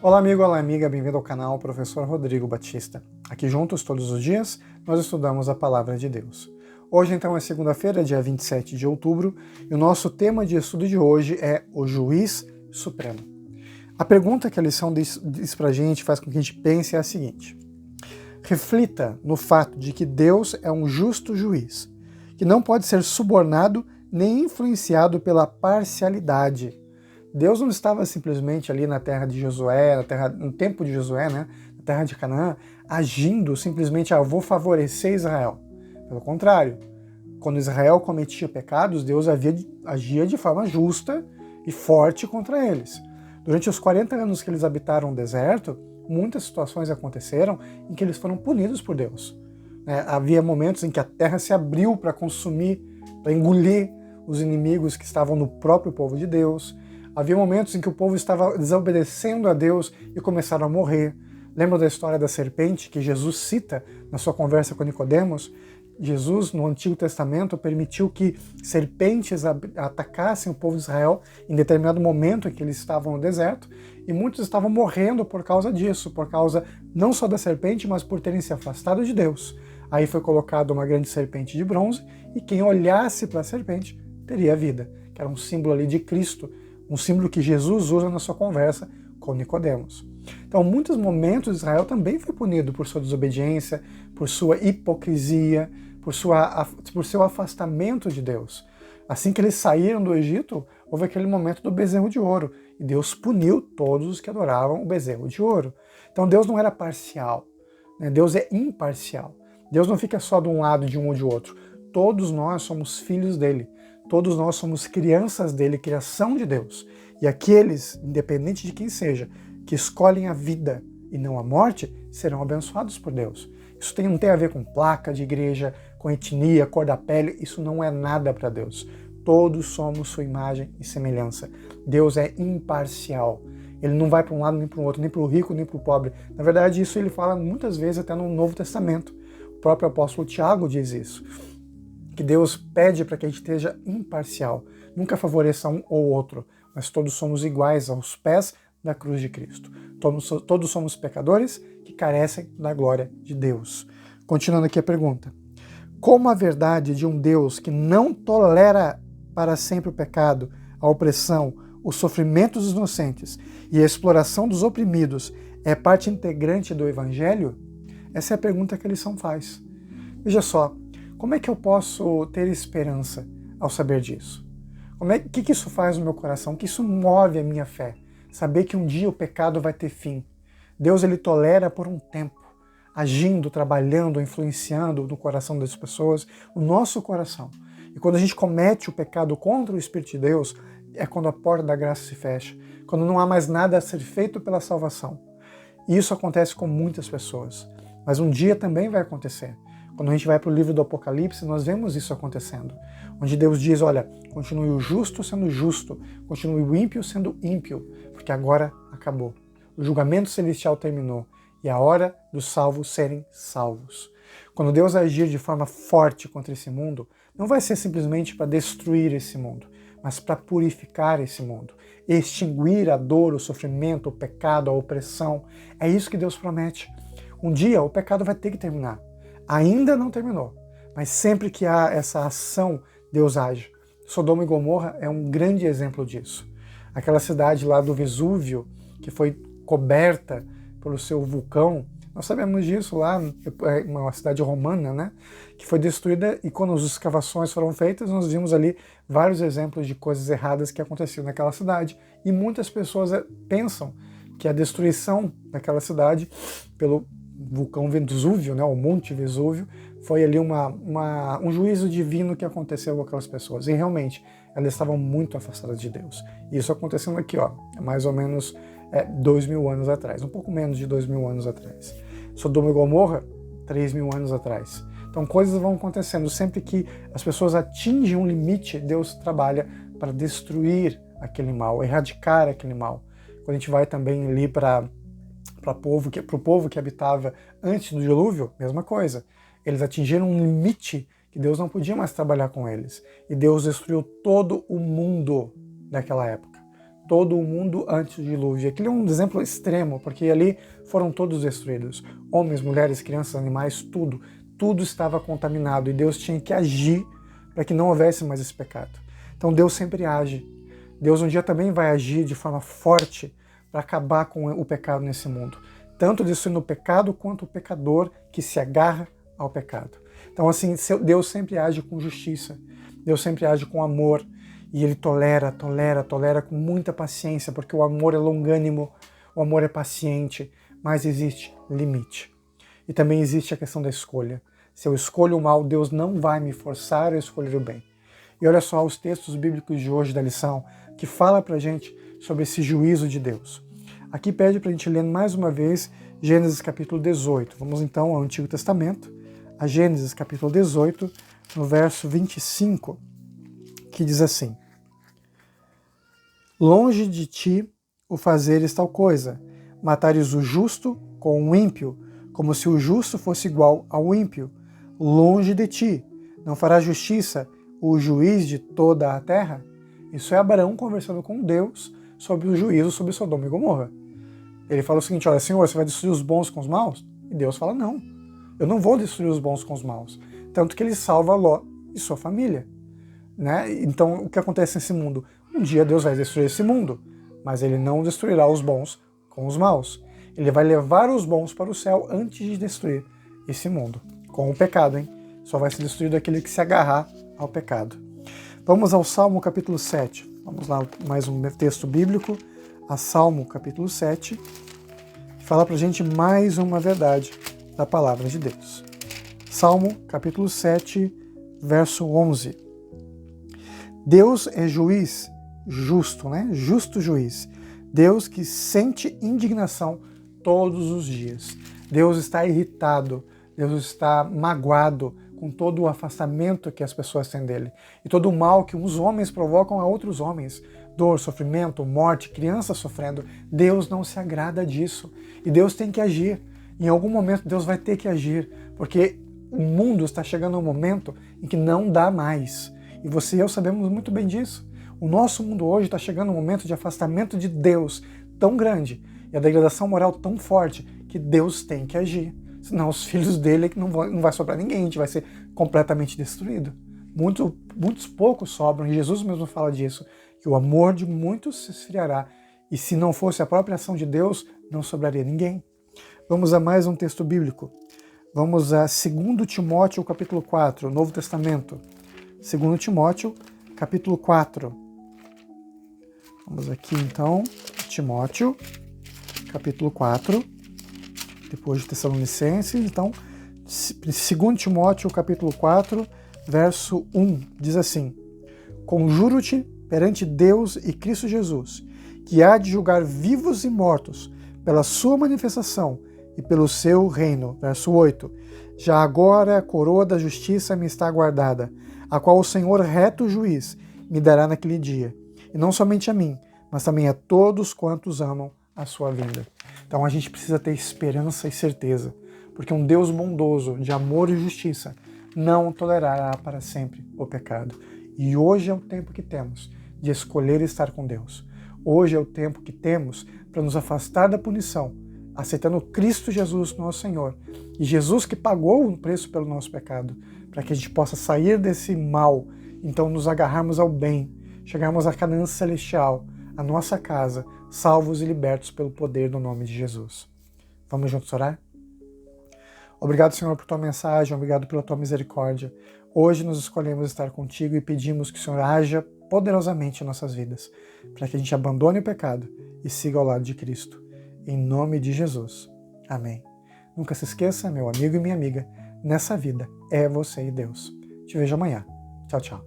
Olá amigo, olá amiga, bem-vindo ao canal Professor Rodrigo Batista. Aqui juntos, todos os dias, nós estudamos a Palavra de Deus. Hoje então é segunda-feira, dia 27 de outubro, e o nosso tema de estudo de hoje é o Juiz Supremo. A pergunta que a lição diz pra gente, faz com que a gente pense é a seguinte: reflita no fato de que Deus é um justo juiz, que não pode ser subornado nem influenciado pela parcialidade. Deus não estava simplesmente ali na terra de Josué, no tempo de Josué, né, na terra de Canaã, agindo simplesmente, vou favorecer Israel. Pelo contrário, quando Israel cometia pecados, Deus agia de forma justa e forte contra eles. Durante os 40 anos que eles habitaram o deserto, muitas situações aconteceram em que eles foram punidos por Deus. Havia momentos em que a terra se abriu para consumir, para engolir os inimigos que estavam no próprio povo de Deus. Havia momentos em que o povo estava desobedecendo a Deus e começaram a morrer. Lembra da história da serpente que Jesus cita na sua conversa com Nicodemos? Jesus, no Antigo Testamento, permitiu que serpentes atacassem o povo de Israel em determinado momento em que eles estavam no deserto, e muitos estavam morrendo por causa disso, por causa não só da serpente, mas por terem se afastado de Deus. Aí foi colocada uma grande serpente de bronze, e quem olhasse para a serpente teria vida, que era um símbolo ali de Cristo, um símbolo que Jesus usa na sua conversa com Nicodemos. Então, em muitos momentos, Israel também foi punido por sua desobediência, por sua hipocrisia, por seu afastamento de Deus. Assim que eles saíram do Egito, houve aquele momento do bezerro de ouro, e Deus puniu todos os que adoravam o bezerro de ouro. Então, Deus não era parcial, né? Deus é imparcial. Deus não fica só de um lado, de um ou de outro. Todos nós somos filhos dele. Todos nós somos crianças dele, criação de Deus. E aqueles, independente de quem seja, que escolhem a vida e não a morte, serão abençoados por Deus. Isso não tem a ver com placa de igreja, com etnia, cor da pele, isso não é nada para Deus. Todos somos sua imagem e semelhança. Deus é imparcial. Ele não vai para um lado nem para o outro, nem para o rico nem para o pobre. Na verdade, isso ele fala muitas vezes até no Novo Testamento. O próprio apóstolo Tiago diz isso, que Deus pede para que a gente esteja imparcial, nunca favoreça um ou outro, mas todos somos iguais aos pés da cruz de Cristo. Todos somos pecadores que carecem da glória de Deus. Continuando aqui a pergunta: como a verdade de um Deus que não tolera para sempre o pecado, a opressão, o sofrimento dos inocentes e a exploração dos oprimidos é parte integrante do Evangelho? Essa é a pergunta que a lição faz. Veja só, como é que eu posso ter esperança ao saber disso? O que isso faz no meu coração? O que isso move a minha fé? Saber que um dia o pecado vai ter fim. Deus ele tolera por um tempo, agindo, trabalhando, influenciando no coração das pessoas, o nosso coração. E quando a gente comete o pecado contra o Espírito de Deus, é quando a porta da graça se fecha, quando não há mais nada a ser feito pela salvação. E isso acontece com muitas pessoas. Mas um dia também vai acontecer. Quando a gente vai para o livro do Apocalipse, nós vemos isso acontecendo. Onde Deus diz, olha, continue o justo sendo justo, continue o ímpio sendo ímpio, porque agora acabou. O julgamento celestial terminou e a hora dos salvos serem salvos. Quando Deus agir de forma forte contra esse mundo, não vai ser simplesmente para destruir esse mundo, mas para purificar esse mundo, extinguir a dor, o sofrimento, o pecado, a opressão. É isso que Deus promete. Um dia o pecado vai ter que terminar. Ainda não terminou, mas sempre que há essa ação, Deus age. Sodoma e Gomorra é um grande exemplo disso. Aquela cidade lá do Vesúvio, que foi coberta pelo seu vulcão, nós sabemos disso lá, é uma cidade romana, né? Que foi destruída, e quando as escavações foram feitas, nós vimos ali vários exemplos de coisas erradas que aconteciam naquela cidade. E muitas pessoas pensam que a destruição daquela cidade pelo vulcão Vesúvio, né, o Monte Vesúvio, foi ali um juízo divino que aconteceu com aquelas pessoas. E realmente, elas estavam muito afastadas de Deus. E isso acontecendo aqui, mais ou menos 2.000 anos atrás, um pouco menos de 2.000 anos atrás. Sodoma e Gomorra, 3.000 anos atrás. Então coisas vão acontecendo. Sempre que as pessoas atingem um limite, Deus trabalha para destruir aquele mal, erradicar aquele mal. Quando a gente vai também ali para o povo que habitava antes do dilúvio, mesma coisa. Eles atingiram um limite que Deus não podia mais trabalhar com eles. E Deus destruiu todo o mundo daquela época. todo o mundo antes do dilúvio. Aquilo é um exemplo extremo, porque ali foram todos destruídos. Homens, mulheres, crianças, animais, tudo estava contaminado e Deus tinha que agir para que não houvesse mais esse pecado. Então Deus sempre age. Deus um dia também vai agir de forma forte para acabar com o pecado nesse mundo. Tanto destruindo o pecado quanto o pecador que se agarra ao pecado. Então assim, Deus sempre age com justiça. Deus sempre age com amor. E Ele tolera com muita paciência, porque o amor é longânimo, o amor é paciente, mas existe limite. E também existe a questão da escolha. Se eu escolho o mal, Deus não vai me forçar a escolher o bem. E olha só os textos bíblicos de hoje da lição, que fala pra gente sobre esse juízo de Deus. Aqui pede pra gente ler mais uma vez Gênesis capítulo 18. Vamos então ao Antigo Testamento, a Gênesis capítulo 18, no verso 25, que diz assim: longe de ti o fazeres tal coisa, matares o justo com o ímpio, como se o justo fosse igual ao ímpio. Longe de ti, não farás justiça o juiz de toda a terra? Isso é Abraão conversando com Deus sobre o juízo sobre Sodoma e Gomorra. Ele fala o seguinte: olha, Senhor, você vai destruir os bons com os maus? E Deus fala: não, eu não vou destruir os bons com os maus. Tanto que ele salva Ló e sua família. Né? Então, o que acontece nesse mundo? Um dia Deus vai destruir esse mundo, mas Ele não destruirá os bons com os maus. Ele vai levar os bons para o céu antes de destruir esse mundo. Com o pecado, hein? Só vai ser destruído aquele que se agarrar ao pecado. Vamos ao Salmo capítulo 7. Vamos lá, mais um texto bíblico. A Salmo capítulo 7, que fala pra gente mais uma verdade da palavra de Deus. Salmo capítulo 7, verso 11. Deus é juiz justo, né? Justo juiz. Deus que sente indignação todos os dias. Deus está irritado, Deus está magoado com todo o afastamento que as pessoas têm dele. E todo o mal que uns homens provocam a outros homens. Dor, sofrimento, morte, crianças sofrendo. Deus não se agrada disso. E Deus tem que agir. Em algum momento Deus vai ter que agir, porque o mundo está chegando a um momento em que não dá mais. E você e eu sabemos muito bem disso. O nosso mundo hoje está chegando a um momento de afastamento de Deus tão grande e a degradação moral tão forte que Deus tem que agir. Senão os filhos dele não vai sobrar ninguém, a gente vai ser completamente destruído. Muitos poucos sobram, e Jesus mesmo fala disso, que o amor de muitos se esfriará. E se não fosse a própria ação de Deus, não sobraria ninguém. Vamos a mais um texto bíblico. Vamos a 2 Timóteo capítulo 4, Novo Testamento. 2 Timóteo, capítulo 4. Vamos aqui então, Timóteo, capítulo 4, depois de Tessalonicenses. Então, 2 Timóteo, capítulo 4, verso 1, diz assim: conjuro-te perante Deus e Cristo Jesus, que há de julgar vivos e mortos pela sua manifestação e pelo seu reino. Verso 8, já agora a coroa da justiça me está guardada, a qual o Senhor reto juiz me dará naquele dia, e não somente a mim, mas também a todos quantos amam a sua vinda. Então a gente precisa ter esperança e certeza, porque um Deus bondoso, de amor e justiça, não tolerará para sempre o pecado. E hoje é o tempo que temos de escolher estar com Deus. Hoje é o tempo que temos para nos afastar da punição, aceitando Cristo Jesus, nosso Senhor, e Jesus que pagou um preço pelo nosso pecado, para que a gente possa sair desse mal, então nos agarrarmos ao bem, chegarmos à Canaã celestial, à nossa casa, salvos e libertos pelo poder do nome de Jesus. Vamos juntos orar? Obrigado, Senhor, por tua mensagem, obrigado pela tua misericórdia. Hoje nós escolhemos estar contigo e pedimos que o Senhor haja poderosamente em nossas vidas, para que a gente abandone o pecado e siga ao lado de Cristo. Em nome de Jesus. Amém. Nunca se esqueça, meu amigo e minha amiga, nessa vida é você e Deus. Te vejo amanhã. Tchau, tchau.